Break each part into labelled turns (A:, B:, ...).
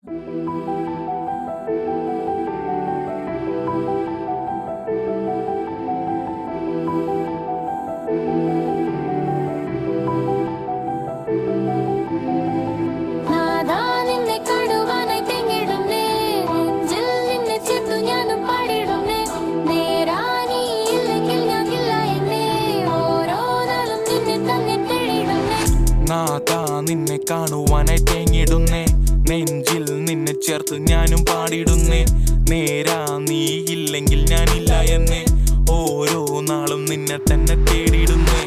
A: നാഥാ നിന്നെ കാണുവാനായി തേങ്ങിടുന്നേ, നെഞ്ചിൽ നിന്നെ ചേർത്ത് ഞാനും പാടിയിടുന്നേ. നേരാ നീ ഇല്ലെങ്കിൽ ഞാനില്ല എന്നേ, ഓരോ നാളും നിന്നെ തന്നെ തേടിയിടുന്നേ.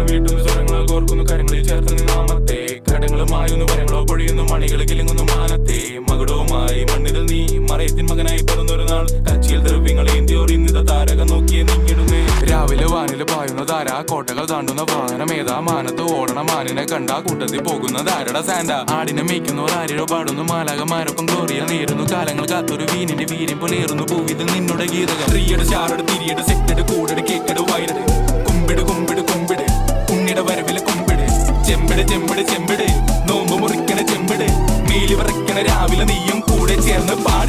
A: വീട്ടുന്ന സ്വരങ്ങൾ കോർക്കുന്നു കരങ്ങളിൽ ചേർത്ത് നാമത്തെ, ഘടങ്ങളുമായൊന്നു വരങ്ങളോ പൊഴിയുന്നു മണികൾ കിലുങ്ങുന്നു മാനത്തെ. മകുടവുമായി മണ്ണിൽ നീ മറയത്തിൻ മകനായി പിറന്നൊരു നാൾ, കച്ചിയിൽ ദ്രവ്യങ്ങൾ ഏന്തിയോറിന്നിത താരക നോക്കിയേ നീങ്ങിടുന്നേ. രാവിലെ വാനില് പായുന്ന ധാര, കോട്ടകൾ താണ്ടുന്ന വാഹനമേതാ, മാനത്ത് ഓടണ മാനിനെ കണ്ട കൂട്ടത്തിൽ പോകുന്ന ധാരട സാന്റ. ആടിനെ മേയ്ക്കുന്നവർ ആരോ പാടുന്നു, മാലാകമാരൊപ്പം ഗ്ലോറിയ നേരുന്നു, കാലങ്ങൾ കാത്തൊരു വീനിന്റെ വീര്യം പൊലേറുന്നു ഭൂവിത് നിന്നുടെ ഗീതകം. സ്ത്രീയുടെ ചാറട് തിരിയട് സെക്ടഡ് കൂടട് കേക്കട് വയറട്, കുമ്പിട് കുമ്പിട് കുമ്പിട് ഉണ്ണിയുടെ വരവില് കുമ്പിട്. ചെമ്പിട് ചെമ്പിട് ചെമ്പിട് നോമ്പ് മുറിക്കണ ചെമ്പിട്, മേലി വിറയ്ക്കണ രാവിലെ നീയും കൂടെ ചേർന്ന് പാടി.